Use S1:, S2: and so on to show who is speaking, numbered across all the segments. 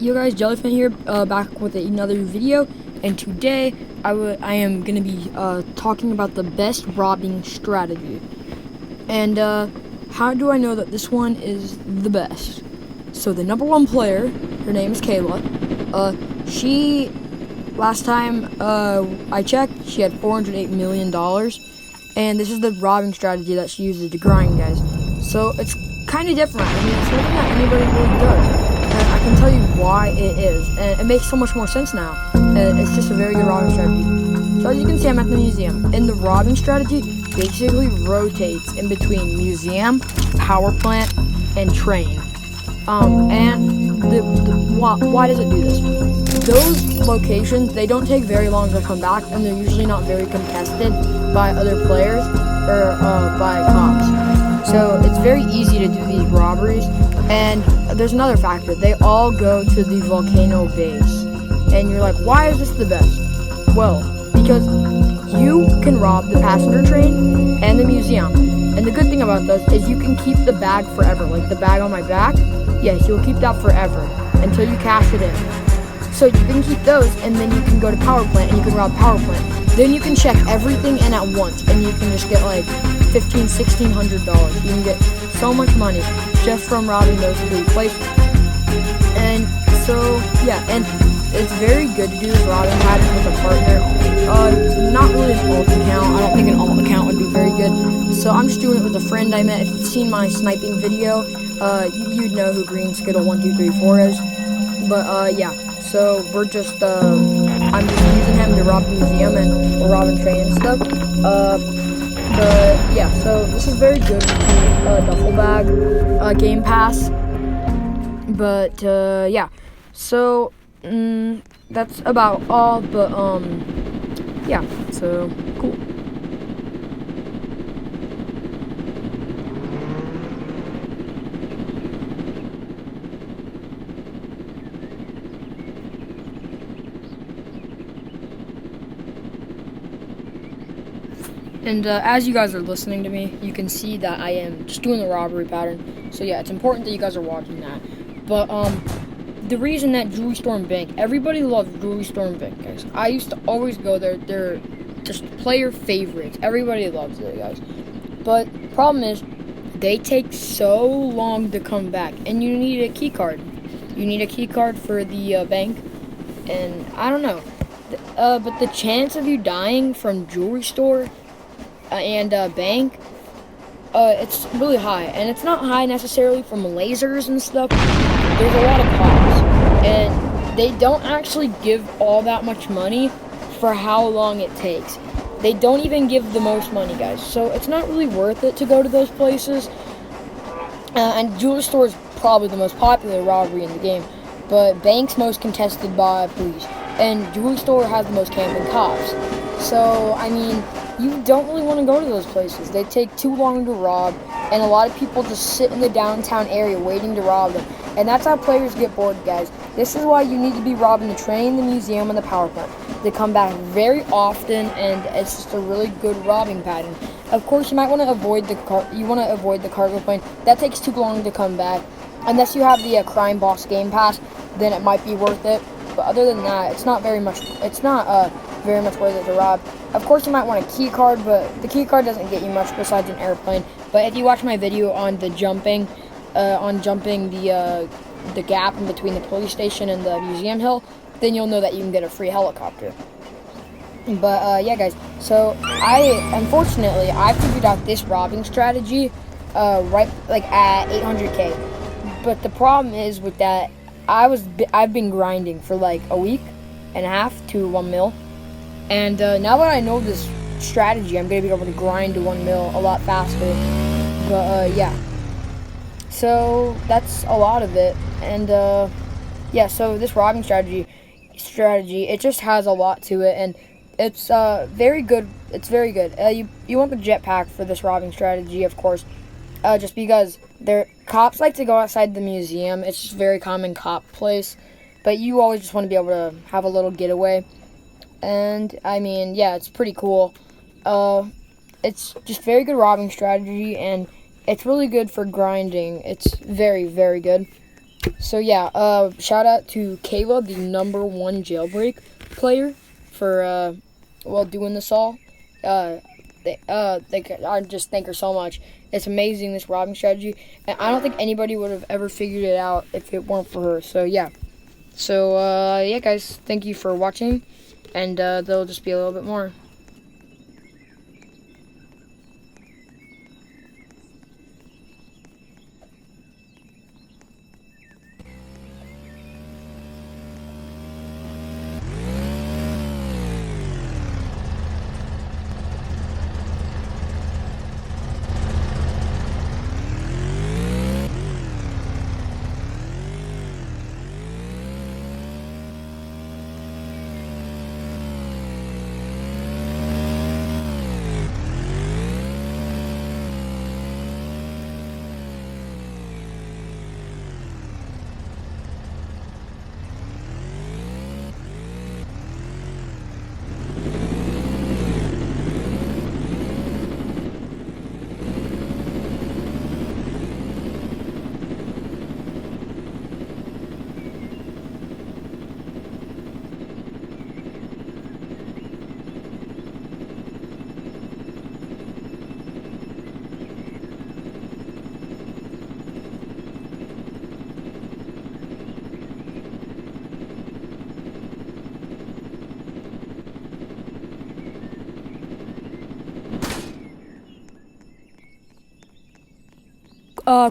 S1: you guys, Jellyfin here, back with another video, and today I am going to be talking about the best robbing strategy. And how do I know that this one is the best? So the number one player, her name is Kayla. She, last time I checked, she had $408 million, and this is the robbing strategy that she uses to grind, guys. So it's kind of different. I mean, it's something that anybody really does. And I can tell you why it is, and it makes so much more sense now. It's just a very good robbing strategy. So as you can see, I'm at the museum, and the robbing strategy basically rotates in between museum, power plant, and train. Why does it do this? Those locations, they don't take very long to come back, and they're usually not very contested by other players or by cops. So it's very easy to do these robberies. And there's another factor. They all go to the volcano base. And you're like, why is this the best? Well, because you can rob the passenger train and the museum. And the good thing about those is you can keep the bag forever. Like the bag on my back, yes, you'll keep that forever until you cash it in. So you can keep those, and then you can go to power plant and you can rob power plant. Then you can check everything in at once, and you can just get like $1,600. You can get so much money just from robbing those three places. And so, yeah, and it's very good to do this robbing pattern with a partner. Not really an alt account. I don't think an alt account would be very good. So I'm just doing it with a friend I met. If you've seen my sniping video, you'd know who Green Skittle 1234 is. But yeah, so we're just I'm just using him to rob the museum, and we're robbing train and stuff. But yeah, so this is very good with the duffel bag game pass. But yeah, so that's about all. But yeah, so cool. And as you guys are listening to me, you can see that I am just doing the robbery pattern. So yeah, it's important that you guys are watching that. But the reason that Jewelry Store and Bank, everybody loves Jewelry Store and Bank, guys. I used to always go there. They're just player favorites. Everybody loves it, guys. But problem is, they take so long to come back, and you need a key card. You need a key card for the bank, and I don't know. But the chance of you dying from Jewelry Store and bank, it's really high, and it's not high necessarily from lasers and stuff. There's a lot of cops, and they don't actually give all that much money for how long it takes. They don't even give the most money, guys, so it's not really worth it to go to those places. And Jewelry Store is probably the most popular robbery in the game, but bank's most contested by police, and Jewelry Store has the most camping cops. So I mean, you don't really want to go to those places. They take too long to rob, and a lot of people just sit in the downtown area waiting to rob them. And that's how players get bored, guys. This is why you need to be robbing the train, the museum, and the power plant. They come back very often, and it's just a really good robbing pattern. Of course, you might want to avoid the cargo plane. That takes too long to come back. Unless you have the Crime Boss Game Pass, then it might be worth it. But other than that, it's not very much. It's not very much worth it to rob. Of course, you might want a key card, but the key card doesn't get you much besides an airplane. But if you watch my video on the jumping the gap in between the police station and the museum hill, then you'll know that you can get a free helicopter. But yeah, guys. So unfortunately I figured out this robbing strategy right like at 800K. But the problem is with that, I've been grinding for like a week and a half to 1 mil. And now that I know this strategy, I'm going to be able to grind to 1 mil a lot faster. But yeah, so that's a lot of it. And yeah, so this robbing strategy, it just has a lot to it, and it's very good. It's very good. You want the jetpack for this robbing strategy, of course, just because cops like to go outside the museum. It's just a very common cop place, but you always just want to be able to have a little getaway. And I mean, yeah, it's pretty cool. It's just very good robbing strategy, and it's really good for grinding. It's very, very good. So yeah, shout out to Kayla, the #1 jailbreak player, for doing this all. I just thank her so much. It's amazing, this robbing strategy, and I don't think anybody would have ever figured it out if it weren't for her. So yeah, yeah, guys, thank you for watching, and there'll just be a little bit more.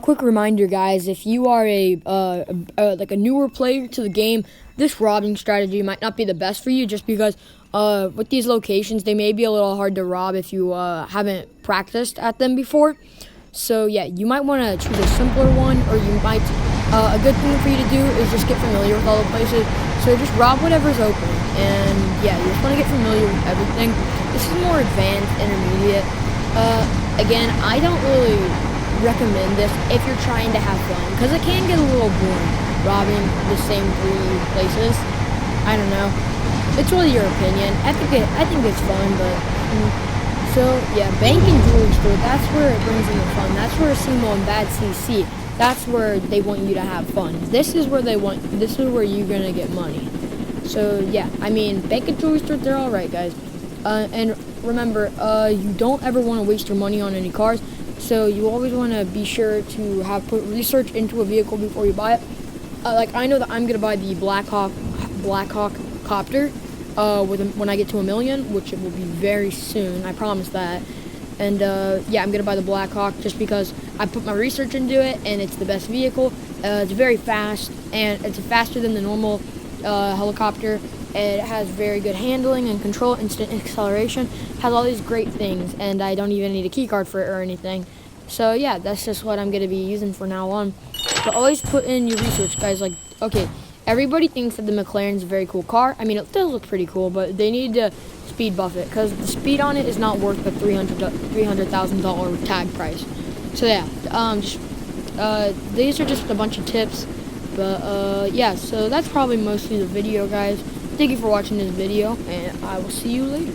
S1: Quick reminder, guys, if you are like a newer player to the game, this robbing strategy might not be the best for you, just because with these locations, they may be a little hard to rob if you haven't practiced at them before. So yeah, you might want to choose a simpler one, or you might, a good thing for you to do is just get familiar with all the places. So just rob whatever's open, and yeah, you just want to get familiar with everything. This is more advanced, intermediate. Again, I don't really recommend this if you're trying to have fun, because it can get a little boring robbing the same 3 places. I don't know. It's really your opinion. I think it's fun, but so yeah, bank and jewelry store. That's where it brings in the fun. That's where SEMO and Bad CC. That's where they want you to have fun. This is where This is where you're gonna get money. So yeah, I mean, bank and jewelry store, they're all right, guys. And remember, you don't ever want to waste your money on any cars. So you always want to be sure to put research into a vehicle before you buy it. Like, I know that I'm gonna buy the Blackhawk copter when I get to 1 million, which it will be very soon. I promise that. And yeah, I'm gonna buy the Blackhawk just because I put my research into it, and it's the best vehicle. It's very fast, and it's faster than the normal helicopter. It has very good handling and control, instant acceleration, has all these great things, and I don't even need a key card for it or anything. So yeah, that's just what I'm going to be using from now on. But always put in your research, guys. Like, okay, everybody thinks that the McLaren's a very cool car. I mean, it does look pretty cool, but they need to speed buff it, because the speed on it is not worth the $300,000 tag price. So yeah, these are just a bunch of tips. But yeah, so that's probably mostly the video, guys. Thank you for watching this video, and I will see you later.